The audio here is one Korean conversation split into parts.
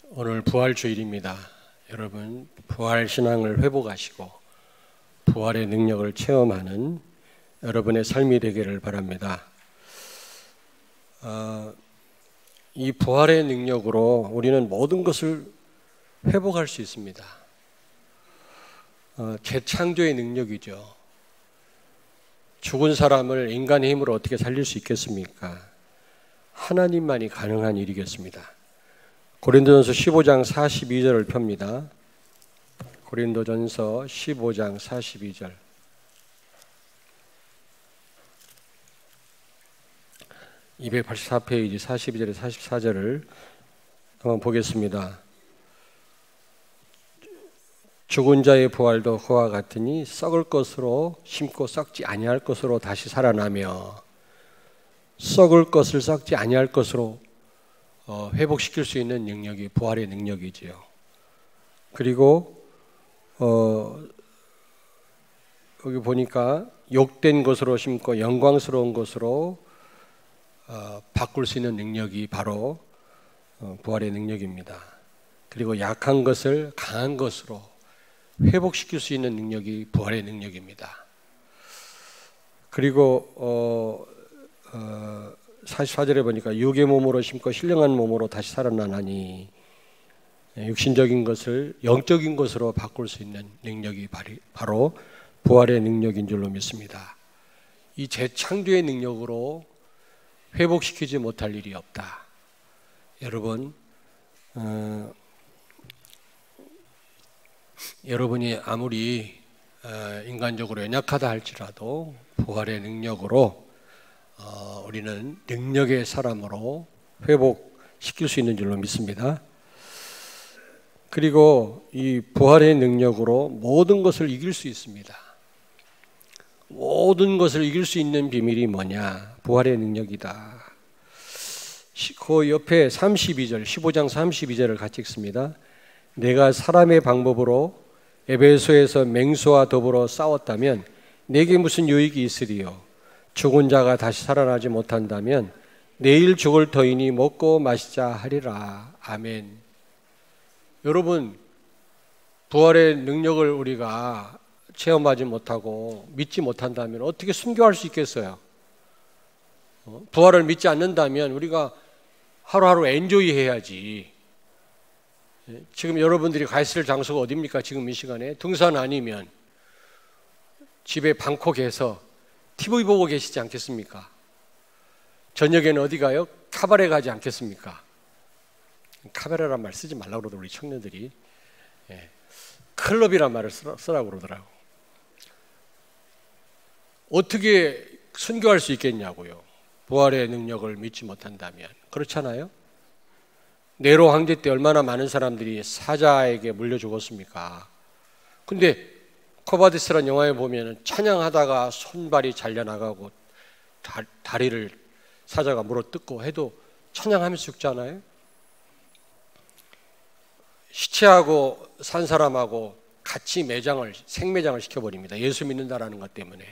오늘 부활주일입니다. 여러분 부활 신앙을 회복하시고 부활의 능력을 체험하는 여러분의 삶이 되기를 바랍니다. 이 부활의 능력으로 우리는 모든 것을 회복할 수 있습니다. 재창조의 능력이죠. 죽은 사람을 인간의 힘으로 어떻게 살릴 수 있겠습니까? 하나님만이 가능한 일이겠습니다. 고린도전서 15장 42절을 펴니다. 고린도전서 15장 42절. (284페이지) 42절에 44절을 한번 보겠습니다. 죽은 자의 부활도 그와 같으니 썩을 것으로 심고 썩지 아니할 것으로 다시 살아나며, 썩을 것을 썩지 아니할 것으로 회복시킬 수 있는 능력이 부활의 능력이지요. 그리고 여기 보니까 욕된 것으로 심고 영광스러운 것으로 바꿀 수 있는 능력이 바로 부활의 능력입니다. 그리고 약한 것을 강한 것으로 회복시킬 수 있는 능력이 부활의 능력입니다. 그리고 44절에 보니까 육의 몸으로 심고 신령한 몸으로 다시 살아나나니, 육신적인 것을 영적인 것으로 바꿀 수 있는 능력이 바로 부활의 능력인 줄로 믿습니다. 이 재창조의 능력으로 회복시키지 못할 일이 없다. 여러분, 여러분이 아무리 인간적으로 연약하다 할지라도 부활의 능력으로 우리는 능력의 사람으로 회복시킬 수 있는 줄로 믿습니다. 그리고 이 부활의 능력으로 모든 것을 이길 수 있습니다. 모든 것을 이길 수 있는 비밀이 뭐냐? 부활의 능력이다. 그 옆에 32절, 15장 32절을 같이 읽습니다. 내가 사람의 방법으로 에베소에서 맹수와 더불어 싸웠다면 내게 무슨 유익이 있으리요? 죽은 자가 다시 살아나지 못한다면 내일 죽을 터이니 먹고 마시자 하리라. 아멘. 여러분, 부활의 능력을 우리가 체험하지 못하고 믿지 못한다면 어떻게 순교할 수 있겠어요? 부활을 믿지 않는다면 우리가 하루하루 엔조이 해야지. 지금 여러분들이 가 있을 장소가 어디입니까? 지금 이 시간에 등산 아니면 집에 방콕에서 TV 보고 계시지 않겠습니까? 저녁에는 어디 가요? 카바레 가지 않겠습니까? 카바레란 말 쓰지 말라고 그러더라고요, 우리 청년들이. 클럽이란 말을 쓰라고 그러더라고요. 어떻게 순교할 수 있겠냐고요, 부활의 능력을 믿지 못한다면. 그렇잖아요? 네로 황제 때 얼마나 많은 사람들이 사자에게 물려 죽었습니까? 근데 코바디스라는 영화에 보면 찬양하다가 손발이 잘려나가고 다리를 사자가 물어뜯고 해도 찬양하면서 죽잖아요. 시체하고 산 사람하고 같이 생매장을 시켜버립니다. 예수 믿는다라는 것 때문에.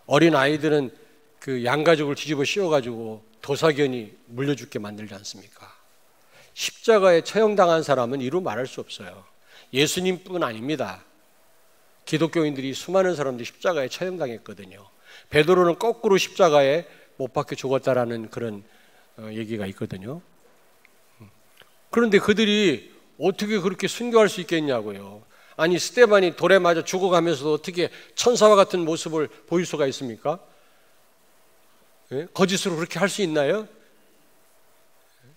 어린 아이들은 그 양가죽을 뒤집어 씌워가지고 도사견이 물려 죽게 만들지 않습니까? 십자가에 처형당한 사람은 이루 말할 수 없어요. 예수님뿐 아닙니다. 기독교인들이 수많은 사람들이 십자가에 처형당했거든요. 베드로는 거꾸로 십자가에 못 박혀 죽었다라는 그런 얘기가 있거든요. 그런데 그들이 어떻게 그렇게 순교할 수 있겠냐고요. 아니, 스데반이 돌에 맞아 죽어가면서도 어떻게 천사와 같은 모습을 보일 수가 있습니까? 거짓으로 그렇게 할 수 있나요?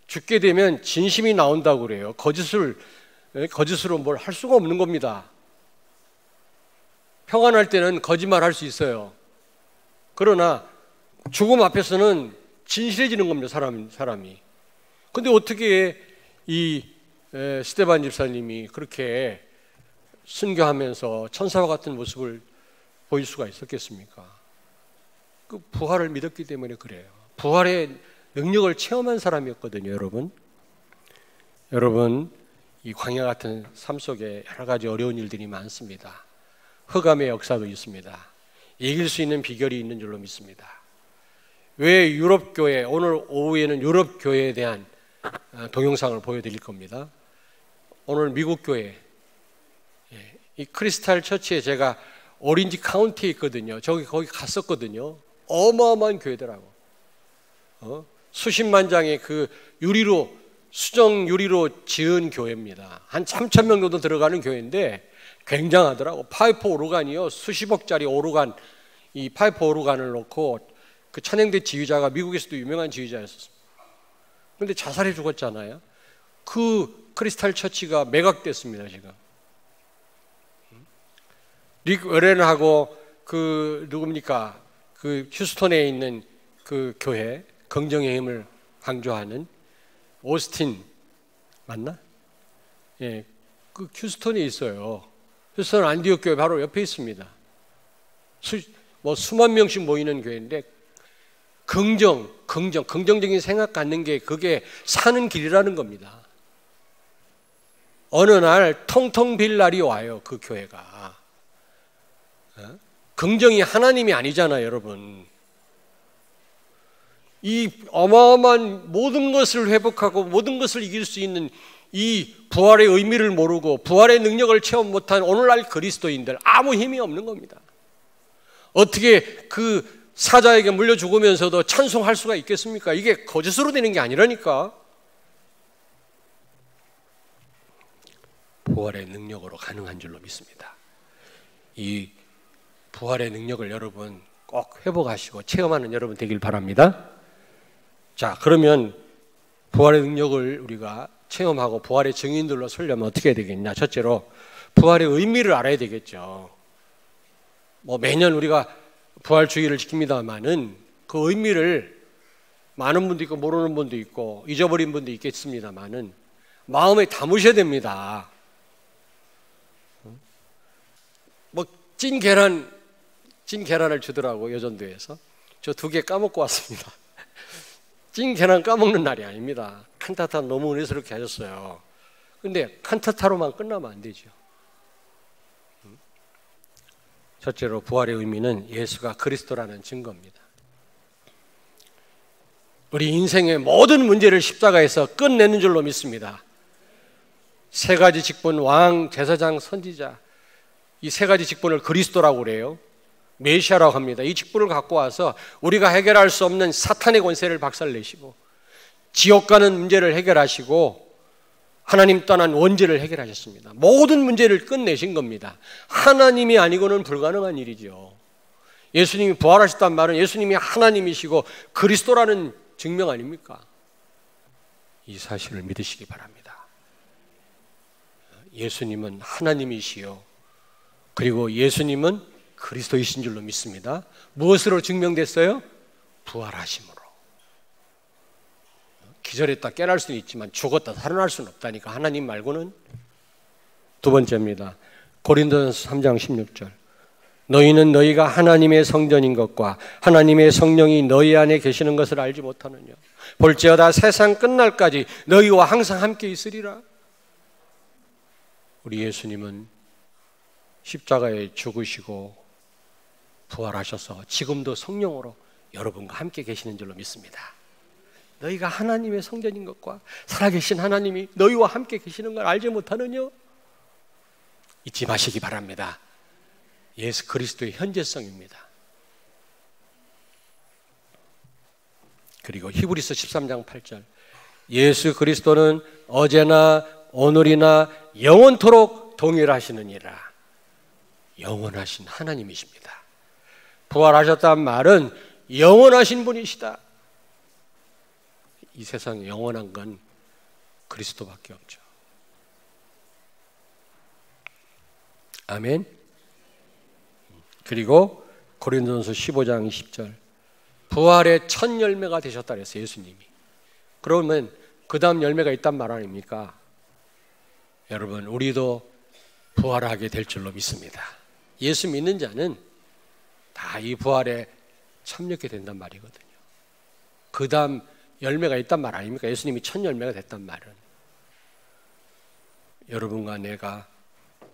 죽게 되면 진심이 나온다고 그래요. 거짓으로 뭘 할 수가 없는 겁니다. 평안할 때는 거짓말 할 수 있어요. 그러나 죽음 앞에서는 진실해지는 겁니다, 사람이. 근데 어떻게 이 스데반 집사님이 그렇게 순교하면서 천사와 같은 모습을 보일 수가 있었겠습니까? 그 부활을 믿었기 때문에 그래요. 부활의 능력을 체험한 사람이었거든요, 여러분. 여러분, 이 광야 같은 삶 속에 여러 가지 어려운 일들이 많습니다. 흑암의 역사도 있습니다. 이길 수 있는 비결이 있는 줄로 믿습니다. 왜 유럽교회, 오늘 오후에는 유럽교회에 대한 동영상을 보여드릴 겁니다. 오늘 미국 교회, 이 크리스탈 처치에 제가 오렌지 카운티에 있거든요. 거기 갔었거든요. 어마어마한 교회더라고. 수십만 장의 그 수정 유리로 지은 교회입니다. 한 3,000명 정도 들어가는 교회인데 굉장하더라고. 파이프 오르간이요. 수십억짜리 오르간, 이 파이프 오르간을 놓고 그 찬양대 지휘자가 미국에서도 유명한 지휘자였었습니다. 그런데 자살해 죽었잖아요. 그 크리스탈 처치가 매각됐습니다, 지금. 릭 웨렌하고 누굽니까? 그 휴스턴에 있는 그 교회, 긍정의 힘을 강조하는 오스틴 맞나? 예, 그 휴스턴에 있어요. 휴스턴 안디옥 교회 바로 옆에 있습니다. 수만 명씩 모이는 교회인데 긍정적인 생각 갖는 게 그게 사는 길이라는 겁니다. 어느 날 텅텅 빌 날이 와요. 그 교회가. 긍정이 하나님이 아니잖아요, 여러분. 이 어마어마한 모든 것을 회복하고 모든 것을 이길 수 있는 이 부활의 의미를 모르고 부활의 능력을 체험 못한 오늘날 그리스도인들 아무 힘이 없는 겁니다. 어떻게 그 사자에게 물려 죽으면서도 찬송할 수가 있겠습니까? 이게 거짓으로 되는 게 아니라니까. 부활의 능력으로 가능한 줄로 믿습니다. 이 부활의 능력을 여러분 꼭 회복하시고 체험하는 여러분 되길 바랍니다. 자, 그러면 부활의 능력을 우리가 체험하고 부활의 증인들로 서려면 어떻게 해야 되겠냐? 첫째로 부활의 의미를 알아야 되겠죠. 매년 우리가 부활주의를 지킵니다만은 그 의미를 많은 분도 있고 모르는 분도 있고 잊어버린 분도 있겠습니다만은 마음에 담으셔야 됩니다. 찐 계란을 주더라고, 여전도에서. 저 2개 까먹고 왔습니다. 찐 계란 까먹는 날이 아닙니다. 칸타타 너무 은혜스럽게 하셨어요. 근데 칸타타로만 끝나면 안 되죠. 첫째로 부활의 의미는 예수가 그리스도라는 증거입니다. 우리 인생의 모든 문제를 십자가에서 끝내는 줄로 믿습니다. 3가지 직분, 왕, 제사장, 선지자, 이 3가지 직분을 그리스도라고 그래요. 메시아라고 합니다. 이 직분을 갖고 와서 우리가 해결할 수 없는 사탄의 권세를 박살내시고 지옥 가는 문제를 해결하시고 하나님 떠난 원죄를 해결하셨습니다. 모든 문제를 끝내신 겁니다. 하나님이 아니고는 불가능한 일이죠. 예수님이 부활하셨단 말은 예수님이 하나님이시고 그리스도라는 증명 아닙니까? 이 사실을 믿으시기 바랍니다. 예수님은 하나님이시요, 그리고 예수님은 그리스도이신 줄로 믿습니다. 무엇으로 증명됐어요? 부활하심으로. 기절했다 깨어날 수는 있지만 죽었다 살아날 수는 없다니까, 하나님 말고는. 2번째입니다. 고린도전서 3장 16절. 너희는 너희가 하나님의 성전인 것과 하나님의 성령이 너희 안에 계시는 것을 알지 못하느냐. 볼지어다 세상 끝날까지 너희와 항상 함께 있으리라. 우리 예수님은 십자가에 죽으시고 부활하셔서 지금도 성령으로 여러분과 함께 계시는 줄로 믿습니다. 너희가 하나님의 성전인 것과 살아계신 하나님이 너희와 함께 계시는 걸 알지 못하느냐? 잊지 마시기 바랍니다. 예수 그리스도의 현재성입니다. 그리고 히브리서 13장 8절. 예수 그리스도는 어제나 오늘이나 영원토록 동일하시느니라. 영원하신 하나님이십니다. 부활하셨다는 말은 영원하신 분이시다. 이 세상에 영원한 건 그리스도밖에 없죠. 아멘. 그리고 고린도전서 15장 20절. 부활의 첫 열매가 되셨다 그랬어요, 예수님이. 그러면 그 다음 열매가 있단 말 아닙니까? 여러분, 우리도 부활하게 될 줄로 믿습니다. 예수 믿는 자는 다 이 부활에 참여하게 된단 말이거든요. 그 다음 열매가 있단 말 아닙니까? 예수님이 첫 열매가 됐단 말은. 여러분과 내가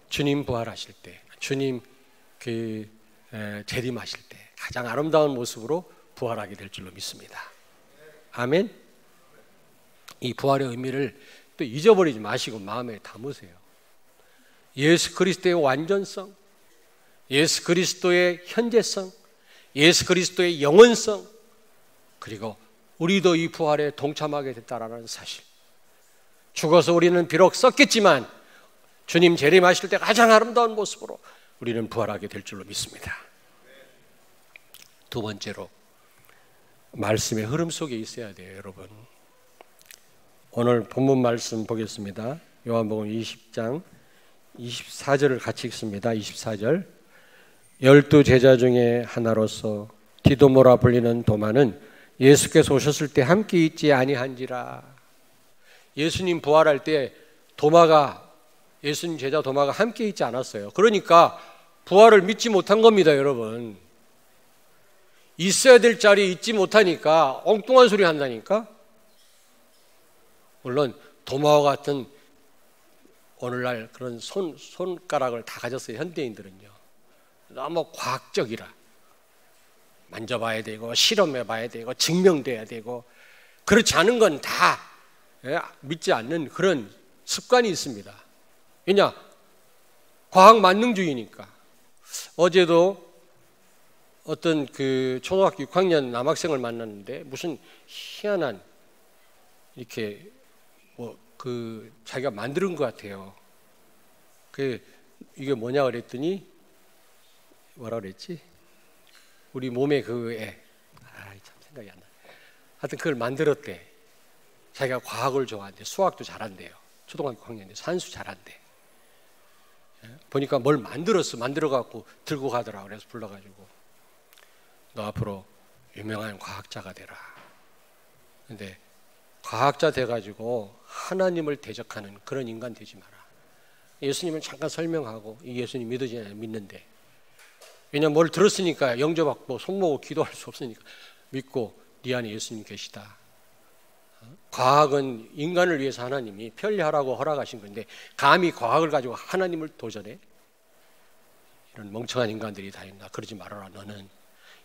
주님 부활하실 때, 주님 재림하실 때 가장 아름다운 모습으로 부활하게 될 줄로 믿습니다. 아멘. 이 부활의 의미를 또 잊어버리지 마시고 마음에 담으세요. 예수 그리스도의 완전성, 예수 그리스도의 현재성, 예수 그리스도의 영원성, 그리고 우리도 이 부활에 동참하게 됐다라는 사실. 죽어서 우리는 비록 썩겠지만 주님 재림하실 때 가장 아름다운 모습으로 우리는 부활하게 될 줄로 믿습니다. 두 번째로, 말씀의 흐름 속에 있어야 돼요, 여러분. 오늘 본문 말씀 보겠습니다. 요한복음 20장 24절을 같이 읽습니다. 24절. 12 제자 중에 하나로서 디도모라 불리는 도마는 예수께서 오셨을 때 함께 있지 아니한지라. 예수님 부활할 때 도마가, 예수님 제자 도마가 함께 있지 않았어요. 그러니까 부활을 믿지 못한 겁니다, 여러분. 있어야 될 자리에 있지 못하니까 엉뚱한 소리 한다니까. 물론 도마와 같은 오늘날 그런 손가락을 다 가졌어요, 현대인들은요. 너무 과학적이라. 만져봐야 되고 실험해봐야 되고 증명돼야 되고, 그렇지 않은 건 다 믿지 않는 그런 습관이 있습니다. 왜냐? 과학 만능주의니까. 어제도 어떤 그 초등학교 6학년 남학생을 만났는데 무슨 희한한 이렇게 그 자기가 만드는 것 같아요. 이게 뭐냐 그랬더니 뭐라 그랬지? 우리 몸에 참 생각이 안 나. 하여튼 그걸 만들었대. 자기가 과학을 좋아한대. 수학도 잘한대요. 초등학교 6학년인데 산수 잘한대. 보니까 뭘 만들어갖고 들고 가더라. 그래서 불러가지고 너 앞으로 유명한 과학자가 되라. 근데 과학자 돼가지고 하나님을 대적하는 그런 인간 되지 마라. 예수님은 잠깐 설명하고, 이 예수님 믿는데, 왜냐면 뭘 들었으니까 영접받고 손모고 기도할 수 없으니까 믿고 네 안에 예수님 계시다. 과학은 인간을 위해서 하나님이 편리하라고 허락하신 건데 감히 과학을 가지고 하나님을 도전해? 이런 멍청한 인간들이 다 있나. 그러지 말아라. 너는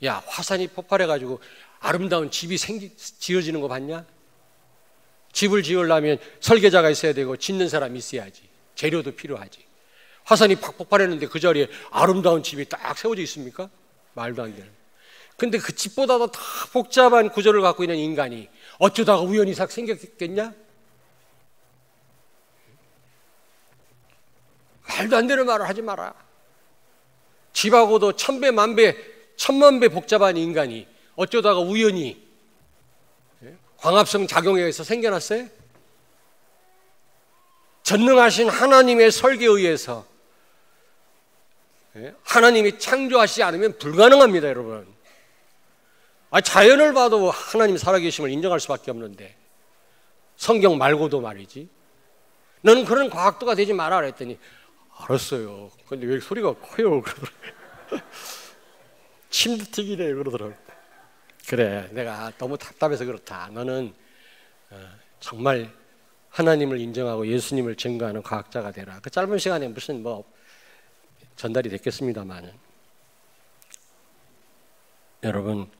야, 화산이 폭발해가지고 아름다운 집이 지어지는 거 봤냐? 집을 지으려면 설계자가 있어야 되고 짓는 사람이 있어야지. 재료도 필요하지. 화산이 팍 폭발했는데 그 자리에 아름다운 집이 딱 세워져 있습니까? 말도 안 되는. 근데 그 집보다도 더 복잡한 구조를 갖고 있는 인간이 어쩌다가 우연히 싹 생겼겠냐? 말도 안 되는 말을 하지 마라. 집하고도 1000배, 10,000배, 10,000만 배 복잡한 인간이 어쩌다가 우연히 광합성 작용에 의해서 생겨났어요? 전능하신 하나님의 설계에 의해서 하나님이 창조하시지 않으면 불가능합니다, 여러분. 자연을 봐도 하나님 살아계심을 인정할 수밖에 없는데 성경 말고도 말이지. 너는 그런 과학도가 되지 마라 그랬더니 알았어요. 근데 왜 소리가 커요? 그러더라고요. 침도 튀기네 그러더라고요. 그래, 내가 너무 답답해서 그렇다. 너는 정말 하나님을 인정하고 예수님을 증거하는 과학자가 되라. 그 짧은 시간에 무슨 전달이 됐겠습니다만, 여러분,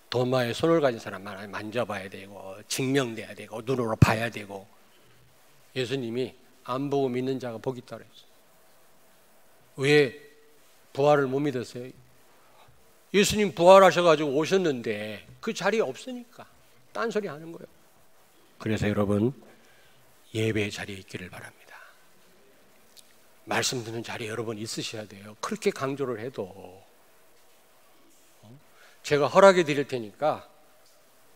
도마에 손을 가진 사람 많아요. 만져봐야 되고 증명돼야 되고 눈으로 봐야 되고. 예수님이 안 보고 믿는 자가 복이 있다고 했어요. 왜 부활을 못 믿었어요? 예수님 부활하셔가지고 오셨는데 그 자리에 없으니까 딴소리 하는 거예요. 그래서 여러분, 예배 자리에 있기를 바랍니다. 말씀 듣는 자리에 여러분 있으셔야 돼요. 그렇게 강조를 해도 제가 허락해 드릴 테니까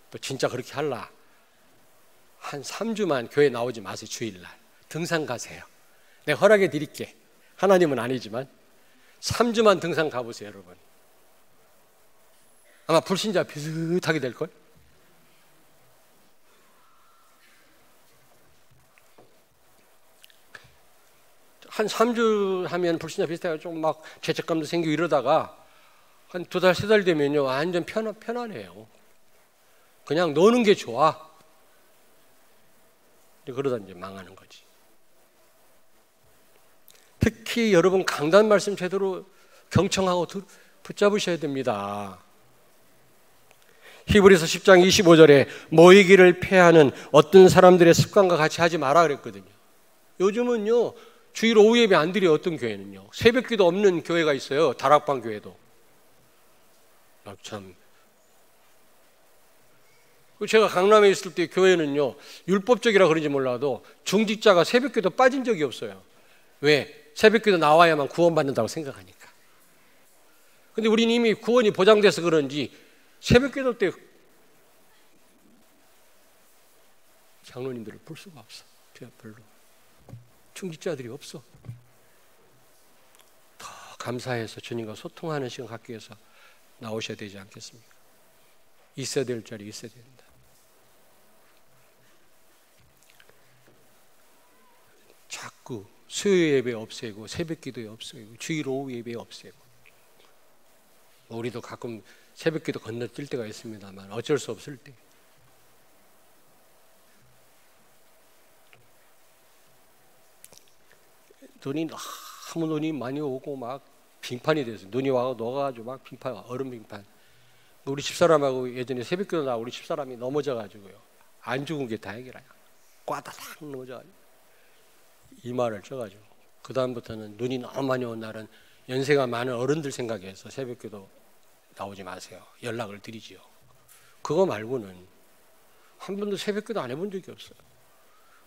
또 진짜 그렇게 할라. 한 3주만 교회 나오지 마세요. 주일날 등산 가세요. 내가 허락해 드릴게. 하나님은 아니지만 3주만 등산 가보세요, 여러분. 아마 불신자 비슷하게 될걸? 한 3주 하면 불신자 비슷하게 좀 막 죄책감도 생기고 이러다가 한 2달, 3달 되면요, 완전 편안해요. 그냥 노는 게 좋아. 그러다 이제 망하는 거지. 특히 여러분 강단 말씀 제대로 경청하고 붙잡으셔야 됩니다. 히브리서 10장 25절에 모이기를 패하는 어떤 사람들의 습관과 같이 하지 마라 그랬거든요. 요즘은요, 주일 오후 예배 안 드려요. 어떤 교회는요, 새벽기도 없는 교회가 있어요. 다락방 교회도. 참. 제가 강남에 있을 때 교회는요, 율법적이라 그런지 몰라도 중직자가 새벽기도 빠진 적이 없어요. 왜? 새벽기도 나와야만 구원받는다고 생각하니까. 근데 우리는 이미 구원이 보장돼서 그런지 새벽기도 때 장로님들을 볼 수가 없어. 별로 중직자들이 없어. 더 감사해서 주님과 소통하는 시간 갖기 위해서 나오셔야 되지 않겠습니까? 있어야 될 자리 있어야 된다. 자꾸 수요 예배 없애고 새벽 기도에 없애고 주일 오후 예배 없애고. 우리도 가끔 새벽 기도 건너뛸 때가 있습니다만 어쩔 수 없을 때. 너무 눈이 많이 오고 막 빙판이 돼서 눈이 와서 녹아가지고 막 빙판, 얼음 빙판. 우리 집사람하고 예전에 새벽기도 나와 우리 집사람이 넘어져가지고요, 안 죽은 게 다행이라요. 꽈다닥 넘어져가지고 이마를 쪄가지고 그 다음부터는 눈이 너무 많이 온 날은 연세가 많은 어른들 생각해서 새벽기도 나오지 마세요. 연락을 드리지요. 그거 말고는 한 번도 새벽기도 안 해본 적이 없어요.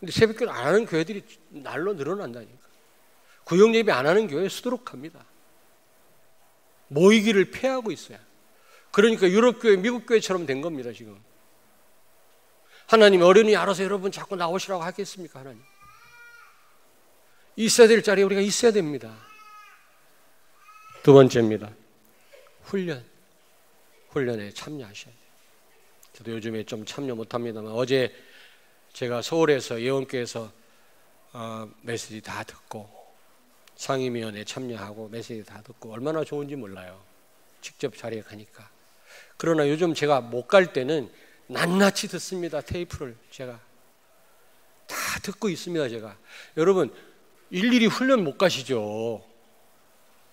근데 새벽기도 안 하는 교회들이 날로 늘어난다니까. 구역예배 안 하는 교회 수두룩합니다. 모이기를 폐하고 있어요. 그러니까 유럽교회, 미국교회처럼 된 겁니다. 지금 하나님 어른이 알아서 여러분 자꾸 나오시라고 하겠습니까? 하나님 있어야 될 자리에 우리가 있어야 됩니다. 두 번째입니다. 훈련에 참여하셔야 돼요. 저도 요즘에 좀 참여 못합니다만 어제 제가 서울에서 예원교회에서 메시지 다 듣고 상임위원회에 참여하고 메시지 다 듣고 얼마나 좋은지 몰라요. 직접 자리에 가니까. 그러나 요즘 제가 못 갈 때는 낱낱이 듣습니다. 테이프를 제가 다 듣고 있습니다. 제가. 여러분 일일이 훈련 못 가시죠.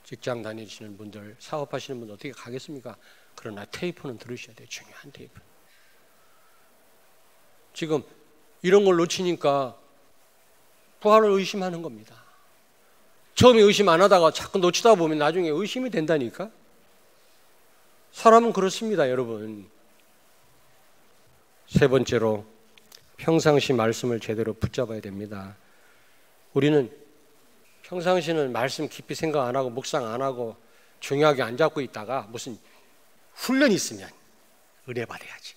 직장 다니시는 분들, 사업하시는 분들 어떻게 가겠습니까? 그러나 테이프는 들으셔야 돼요. 중요한 테이프. 지금 이런 걸 놓치니까 부활을 의심하는 겁니다. 처음에 의심 안 하다가 자꾸 놓치다 보면 나중에 의심이 된다니까. 사람은 그렇습니다, 여러분. 세 번째로 평상시 말씀을 제대로 붙잡아야 됩니다. 우리는 평상시는 말씀 깊이 생각 안 하고 묵상 안 하고 중요하게 안 잡고 있다가 무슨 훈련이 있으면 은혜 받아야지.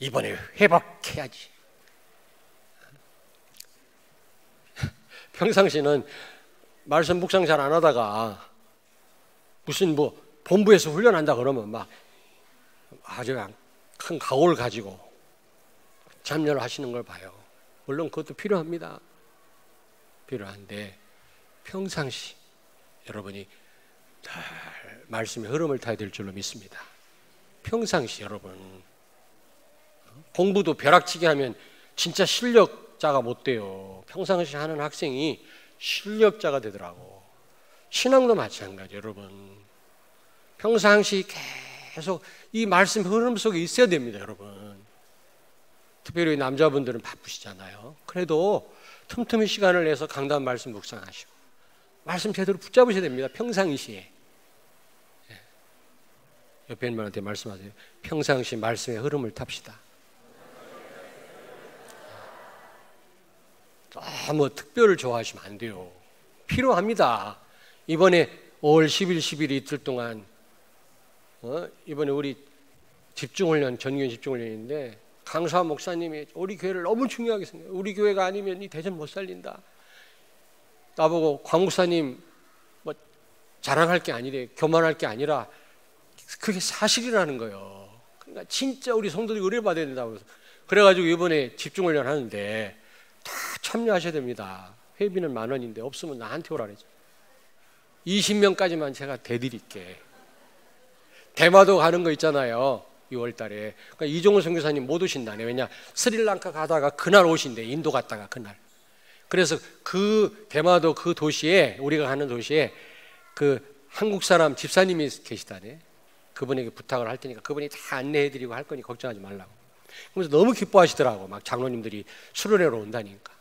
이번에 회복해야지. 평상시는 말씀 묵상 잘 안 하다가 무슨 뭐 본부에서 훈련한다 그러면 막 아주 큰 각오를 가지고 참여를 하시는 걸 봐요. 물론 그것도 필요합니다. 필요한데 평상시 여러분이 잘 말씀의 흐름을 타야 될 줄로 믿습니다. 평상시 여러분 공부도 벼락치기 하면 진짜 실력자가 못 돼요. 평상시 하는 학생이 실력자가 되더라고. 신앙도 마찬가지. 여러분 평상시 계속 이 말씀 흐름 속에 있어야 됩니다. 여러분 특별히 남자분들은 바쁘시잖아요. 그래도 틈틈이 시간을 내서 강단 말씀 묵상하시고 말씀 제대로 붙잡으셔야 됩니다. 평상시에. 옆에 있는 분한테 말씀하세요. 평상시 말씀의 흐름을 탑시다. 너무 특별을 좋아하시면 안 돼요. 필요합니다. 이번에 5월 10일, 11일 이틀 동안 이번에 우리 집중훈련, 전교인 집중훈련인데 강사 목사님이 우리 교회를 너무 중요하게 생각해요. 우리 교회가 아니면 이 대전 못 살린다. 나보고 광 목사님 뭐 자랑할 게 아니래, 교만할 게 아니라 그게 사실이라는 거예요. 그러니까 진짜 우리 성도들이 의뢰 받아야 된다고. 그래가지고 이번에 집중훈련 하는데 다 참여하셔야 됩니다. 회비는 10,000원인데 없으면 나한테 오라 그러죠. 20명까지만 제가 대드릴게. 대마도 가는 거 있잖아요. 6월 달에. 그러니까 이종훈 선교사님 못 오신다네. 왜냐? 스리랑카 가다가 그날 오신대. 인도 갔다가 그날. 그래서 그 대마도 그 도시에, 우리가 가는 도시에 그 한국 사람 집사님이 계시다네. 그분에게 부탁을 할 테니까 그분이 다 안내해드리고 할 거니 걱정하지 말라고. 그래서 너무 기뻐하시더라고. 막 장로님들이 수련회로 온다니까.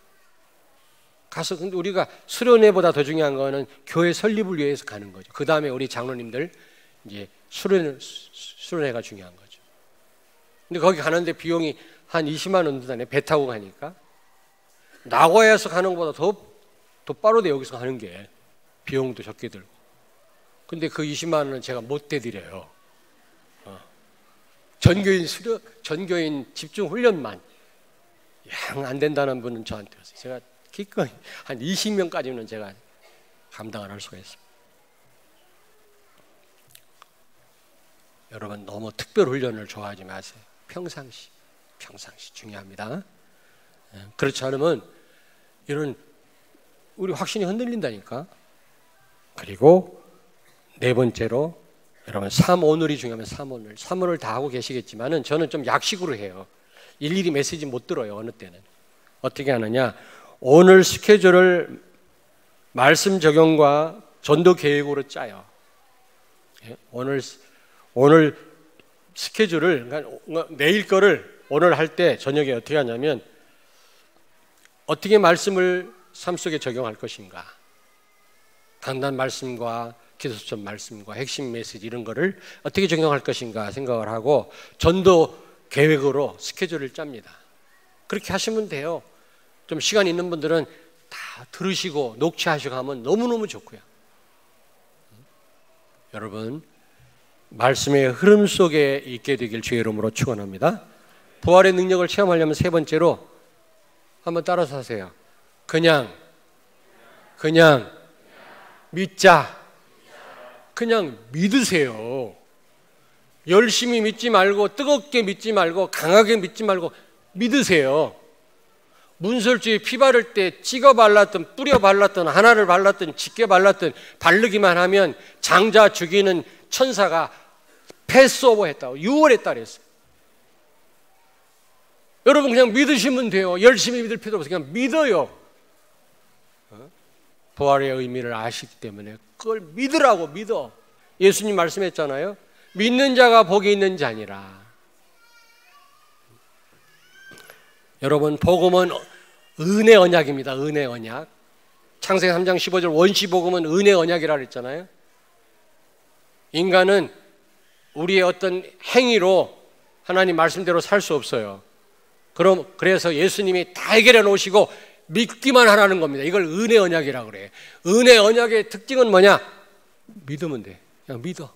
가서, 근데 우리가 수련회보다 더 중요한 거는 교회 설립을 위해서 가는 거죠. 그 다음에 우리 장로님들 이제 수련회가 중요한 거죠. 근데 거기 가는데 비용이 한 20만 원 드네. 배 타고 가니까. 나고야에서 가는 것보다 더 빠르대. 여기서 가는 게 비용도 적게 들고. 근데 그 20만 원은 제가 못 대드려요. 전교인 집중 훈련만 양 안 된다는 분은 저한테 왔어요. 제가 기꺼이 한 20명까지는 제가 감당을 할 수가 있습니다. 여러분 너무 특별 훈련을 좋아하지 마세요. 평상시 중요합니다. 그렇지 않으면 이런 우리 확신이 흔들린다니까. 그리고 네 번째로 여러분 오늘이 중요하면 3오늘 다 하고 계시겠지만은 저는 좀 약식으로 해요. 일일이 메시지 못 들어요. 어느 때는 어떻게 하느냐, 오늘 스케줄을 말씀 적용과 전도 계획으로 짜요. 오늘 스케줄을, 그러니까 내일 거를 오늘 할 때 저녁에 어떻게 하냐면 어떻게 말씀을 삶 속에 적용할 것인가, 강단 말씀과 기도수첩 말씀과 핵심 메시지 이런 거를 어떻게 적용할 것인가 생각을 하고 전도 계획으로 스케줄을 짭니다. 그렇게 하시면 돼요. 좀 시간 있는 분들은 다 들으시고 녹취하시고 하면 너무너무 좋고요. 여러분 말씀의 흐름 속에 있게 되길 주의 이름으로 축원합니다. 부활의 능력을 체험하려면 세 번째로 한번 따라서 하세요. 그냥 믿자. 그냥 믿으세요. 열심히 믿지 말고 뜨겁게 믿지 말고 강하게 믿지 말고 믿으세요. 문설주에 피 바를 때 찍어 발랐든 뿌려 발랐든 하나를 발랐든 짙게 발랐든 바르기만 하면 장자 죽이는 천사가 패스오버 했다고 6월에 그랬어요. 여러분 그냥 믿으시면 돼요. 열심히 믿을 필요 없어요. 그냥 믿어요. 부활의 의미를 아시기 때문에 그걸 믿으라고. 믿어. 예수님 말씀했잖아요. 믿는 자가 복이 있는 자니라. 여러분 복음은 은혜 언약입니다. 은혜 언약. 창세기 3장 15절 원시 복음은 은혜 언약이라고 했잖아요. 인간은 우리의 어떤 행위로 하나님 말씀대로 살 수 없어요. 그래서 예수님이 다 해결해 놓으시고 믿기만 하라는 겁니다. 이걸 은혜 언약이라고 그래요. 은혜 언약의 특징은 뭐냐? 믿으면 돼. 그냥 믿어.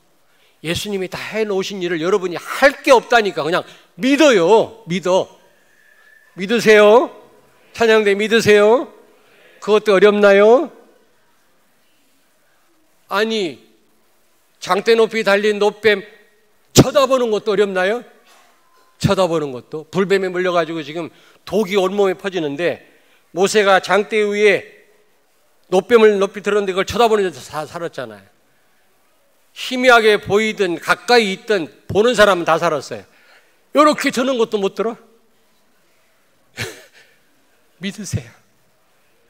예수님이 다 해놓으신 일을 여러분이 할 게 없다니까 그냥 믿어요. 믿으세요. 찬양대 믿으세요. 그것도 어렵나요? 아니 장대 높이 달린 노뱀 쳐다보는 것도 어렵나요? 쳐다보는 것도. 불뱀에 물려가지고 지금 독이 온몸에 퍼지는데 모세가 장대 위에 노뱀을 높이 들었는데 그걸 쳐다보는 데서 다 살았잖아요. 희미하게 보이든 가까이 있든 보는 사람은 다 살았어요. 이렇게 저는 것도 못 들어? 믿으세요.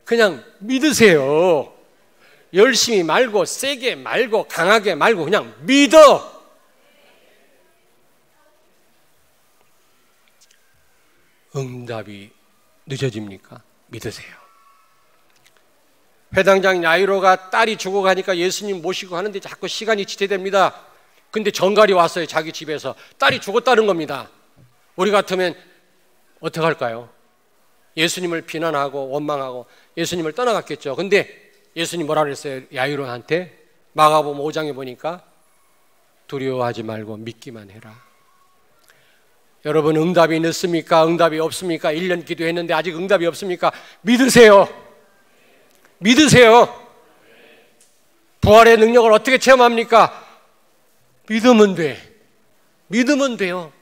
그냥 믿으세요. 열심히 말고 세게 말고 강하게 말고 그냥 믿어. 응답이 늦어집니까? 믿으세요. 회당장 야이로가 딸이 죽어가니까 예수님 모시고 하는데 자꾸 시간이 지체됩니다. 근데 정갈이 왔어요. 자기 집에서. 딸이 죽었다는 겁니다. 우리 같으면 어떻게 할까요? 예수님을 비난하고 원망하고 예수님을 떠나갔겠죠. 근데 예수님 뭐라 그랬어요? 야이로한테 마가복음 5장에 보니까 두려워하지 말고 믿기만 해라. 여러분 응답이 늦습니까? 응답이 없습니까? 1년 기도했는데 아직 응답이 없습니까? 믿으세요. 부활의 능력을 어떻게 체험합니까? 믿으면 돼요.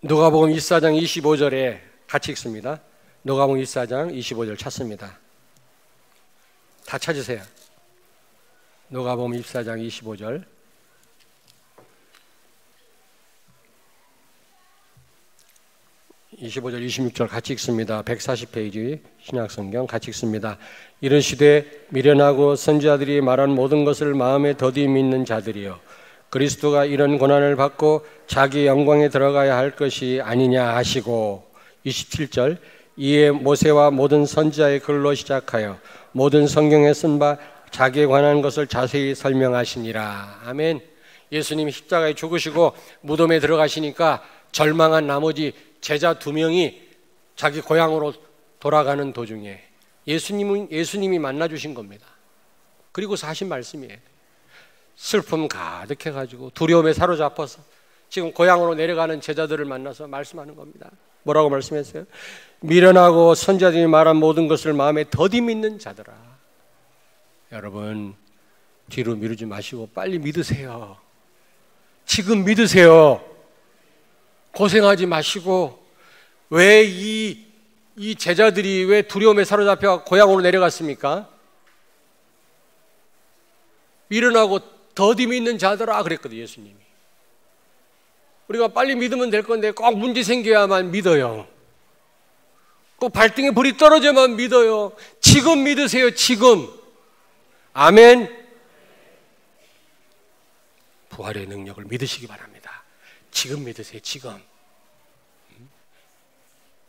누가복음 24장 25절에 같이 읽습니다. 누가복음 24장 25절 찾습니다. 다 찾으세요. 누가복음 24장 25절. 25절 26절 같이 읽습니다. 140페이지 신약성경 같이 읽습니다. 이르시되 미련하고 선지자들이 말한 모든 것을 마음에 더디 믿는 자들이여 그리스도가 이런 고난을 받고 자기 영광에 들어가야 할 것이 아니냐 하시고 27절 이에 모세와 모든 선지자의 글로 시작하여 모든 성경에 쓴 바 자기에 관한 것을 자세히 설명하시니라. 아멘. 예수님이 십자가에 죽으시고 무덤에 들어가시니까 절망한 나머지 제자 2명이 자기 고향으로 돌아가는 도중에 예수님이 만나주신 겁니다. 그리고서 하신 말씀이에요. 슬픔 가득해가지고 두려움에 사로잡혀서 지금 고향으로 내려가는 제자들을 만나서 말씀하는 겁니다. 뭐라고 말씀했어요? 미련하고 선지자들이 말한 모든 것을 마음에 더디 믿는 자들아. 여러분 뒤로 미루지 마시고 빨리 믿으세요. 지금 믿으세요. 고생하지 마시고. 왜 이 제자들이 왜 두려움에 사로잡혀 고향으로 내려갔습니까? 미련하고 더디 믿는 자들아 그랬거든요. 예수님이. 우리가 빨리 믿으면 될 건데 꼭 문제 생겨야만 믿어요. 꼭 발등에 불이 떨어져만 믿어요. 지금 믿으세요. 지금. 아멘. 부활의 능력을 믿으시기 바랍니다. 지금 믿으세요. 지금.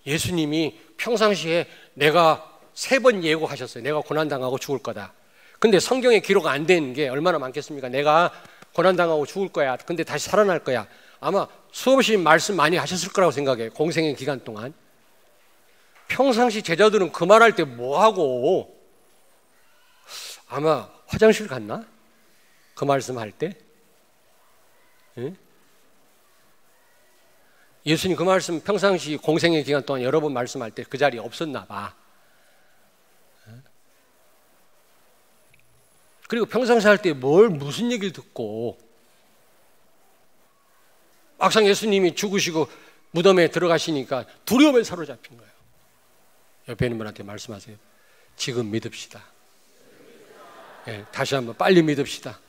예수님이 평상시에 내가 3번 예고하셨어요. 내가 고난당하고 죽을 거다. 근데 성경에 기록 안 된 게 얼마나 많겠습니까? 내가 고난당하고 죽을 거야. 근데 다시 살아날 거야. 아마 수없이 말씀 많이 하셨을 거라고 생각해요. 공생의 기간 동안. 평상시 제자들은 그 말할 때 뭐하고 아마 화장실 갔나? 그 말씀 할 때? 예? 예수님 그 말씀 평상시 공생의 기간 동안 여러 번 말씀할 때 그 자리에 없었나 봐. 그리고 평상시 할 때 무슨 얘기를 듣고 막상 예수님이 죽으시고 무덤에 들어가시니까 두려움에 사로잡힌 거예요. 옆에 있는 분한테 말씀하세요. 지금 믿읍시다. 예, 다시 한번 빨리 믿읍시다.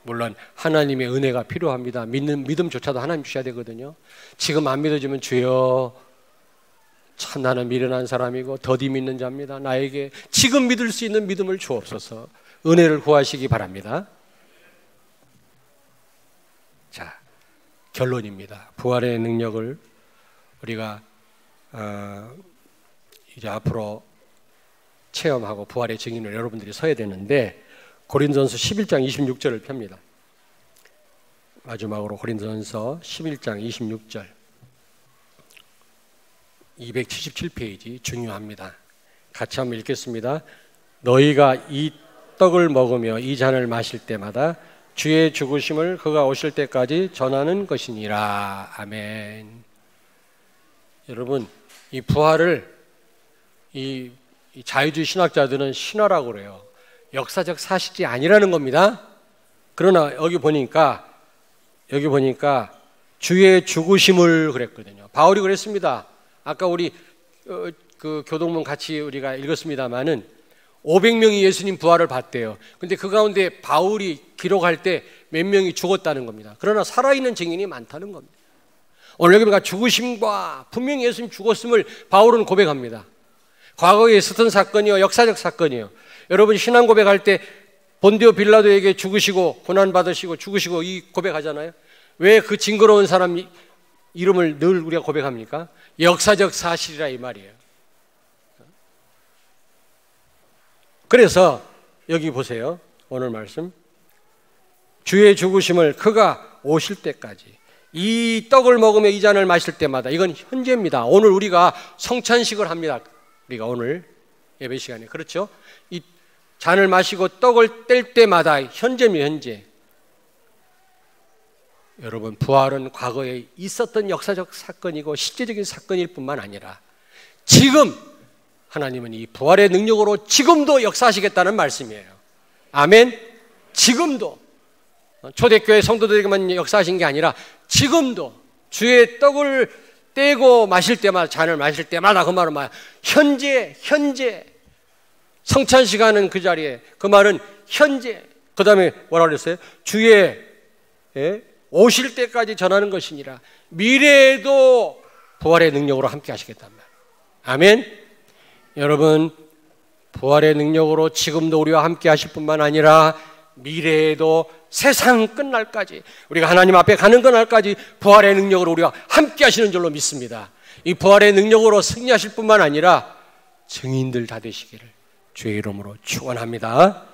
물론 하나님의 은혜가 필요합니다. 믿음조차도 하나님 주셔야 되거든요. 지금 안 믿어지면 주여 참 나는 미련한 사람이고 더디 믿는 자입니다. 나에게 지금 믿을 수 있는 믿음을 주옵소서. 은혜를 구하시기 바랍니다. 자, 결론입니다. 부활의 능력을 우리가 이제 앞으로 체험하고 부활의 증인을 여러분들이 서야 되는데 고린도전서 11장 26절을 펴니다. 마지막으로 고린도전서 11장 26절 277페이지 중요합니다. 같이 한번 읽겠습니다. 너희가 이 떡을 먹으며 이 잔을 마실 때마다 주의 죽으심을 그가 오실 때까지 전하는 것이니라. 아멘. 여러분 이 부활을 이 자유주의 신학자들은 신화라고 그래요. 역사적 사실이 아니라는 겁니다. 그러나 여기 보니까 주의 죽으심을 그랬거든요. 바울이 그랬습니다. 아까 우리 그 교동문 같이 우리가 읽었습니다마는 500명이 예수님 부활을 봤대요. 근데 그 가운데 바울이 기록할 때 몇 명이 죽었다는 겁니다. 그러나 살아있는 증인이 많다는 겁니다. 오늘 여기 보니까 죽으심과 분명히 예수님 죽었음을 바울은 고백합니다. 과거에 있었던 사건이요, 역사적 사건이요. 여러분 신앙 고백할 때 본디오 빌라도에게 죽으시고 고난 받으시고 죽으시고 이 고백하잖아요. 왜 그 징그러운 사람 이름을 늘 우리가 고백합니까? 역사적 사실이라 이 말이에요. 그래서 여기 보세요. 오늘 말씀 주의 죽으심을 그가 오실 때까지 이 떡을 먹으며 이 잔을 마실 때마다 이건 현재입니다. 오늘 우리가 성찬식을 합니다. 우리가 오늘 예배 시간에 그렇죠? 이 잔을 마시고 떡을 뗄 때마다 현재입니다. 현재. 여러분 부활은 과거에 있었던 역사적 사건이고 실제적인 사건일 뿐만 아니라 지금 하나님은 이 부활의 능력으로 지금도 역사하시겠다는 말씀이에요. 아멘. 지금도 초대교회 성도들에게만 역사하신 게 아니라 지금도 주의 떡을 떼고 마실 때마다 잔을 마실 때마다 그 말은 뭐야? 현재 성찬 시간은 그 자리에 그 말은 현재 그 다음에 뭐라 그랬어요? 주의 오실 때까지 전하는 것이니라. 미래에도 부활의 능력으로 함께 하시겠단 말이에요. 아멘. 여러분, 부활의 능력으로 지금도 우리와 함께 하실 뿐만 아니라 미래에도 세상 끝날까지, 우리가 하나님 앞에 가는 그날까지 부활의 능력으로 우리와 함께 하시는 줄로 믿습니다. 이 부활의 능력으로 승리하실 뿐만 아니라 증인들 다 되시기를 주의 이름으로 축원합니다.